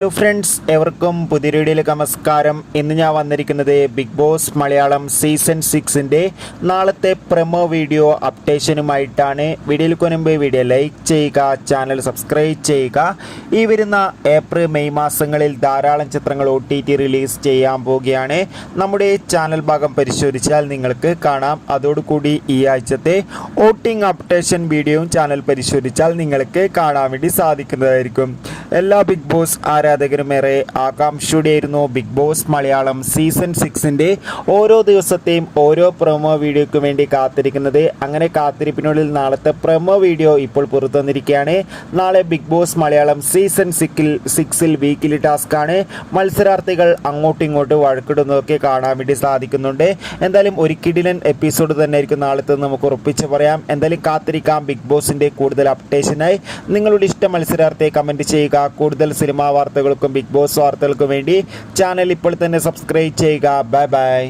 Hello friends, എവർക്കും പുതിയ വീഡിയോയിലേക്ക് നമസ്കാരം. ഇന്ന് ഞാൻ വന്നിരിക്കുന്നത് ബിഗ് ബോസ് മലയാളം സീസൺ 6ൻ്റെ നാളത്തെ പ്രൊമോ വീഡിയോ അപ്ഡേഷനുമായിട്ടാണ്. വീഡിയോയിലേക്ക് മുൻപ് വീഡിയോ ലൈക്ക് ചെയ്യുക, ചാനൽ സബ്സ്ക്രൈബ് ചെയ്യുക. ഈ വരുന്ന ഏപ്രിൽ മെയ് മാസങ്ങളിൽ ധാരാളം ചിത്രങ്ങൾ OTT റിലീസ് ചെയ്യാൻ പോവുകയാണ്. നമ്മുടെ ചാനൽ ഭാഗം പരിശോധിച്ചാൽ നിങ്ങൾക്ക് കാണാം. അതോടുകൂടി ഈ ആഴ്ചത്തെ വോട്ടിംഗ് അപ്ഡേഷൻ വീഡിയോയും ചാനൽ പരിശോധിച്ചാൽ നിങ്ങൾക്ക് കാണാൻ വേണ്ടി സാധിക്കുന്നതായിരിക്കും. എല്ലാ ബിഗ് ബോസ് ആരാധകരും ഏറെ ആകാംക്ഷയോടെയായിരുന്നു ബിഗ് ബോസ് മലയാളം സീസൺ 6ൻ്റെ ഓരോ ദിവസത്തെയും ഓരോ പ്രൊമോ വീഡിയോയ്ക്ക് വേണ്ടി കാത്തിരിക്കുന്നത്. അങ്ങനെ കാത്തിരിപ്പിനുള്ളിൽ നാളത്തെ പ്രൊമോ വീഡിയോ ഇപ്പോൾ പുറത്തു വന്നിരിക്കുകയാണ്. നാളെ ബിഗ് ബോസ് മലയാളം സീസൺ 6ൽ വീക്കിലി ടാസ്ക്കാണ്. മത്സരാർത്ഥികൾ അങ്ങോട്ടും ഇങ്ങോട്ടും വഴക്കിടുന്നതൊക്കെ കാണാൻ വേണ്ടി സാധിക്കുന്നുണ്ട്. എന്തായാലും ഒരു കിടിലൻ എപ്പിസോഡ് തന്നെ ആയിരിക്കും നാളത്തെ നമുക്ക് ഉറപ്പിച്ച് പറയാം. എന്തായാലും കാത്തിരിക്കാം ബിഗ് ബോസിൻ്റെ കൂടുതൽ അപ്ഡേഷനായി. നിങ്ങളുടെ ഇഷ്ട മത്സരാർത്ഥിയെ കമൻറ്റ് ചെയ്യുക. കൂടുതൽ സിനിമാ വാർത്തകൾക്കും ബിഗ് ബോസ് വാർത്തകൾക്കും വേണ്ടി ചാനൽ ഇപ്പോൾ തന്നെ സബ്സ്ക്രൈബ് ചെയ്യുക. Bye bye.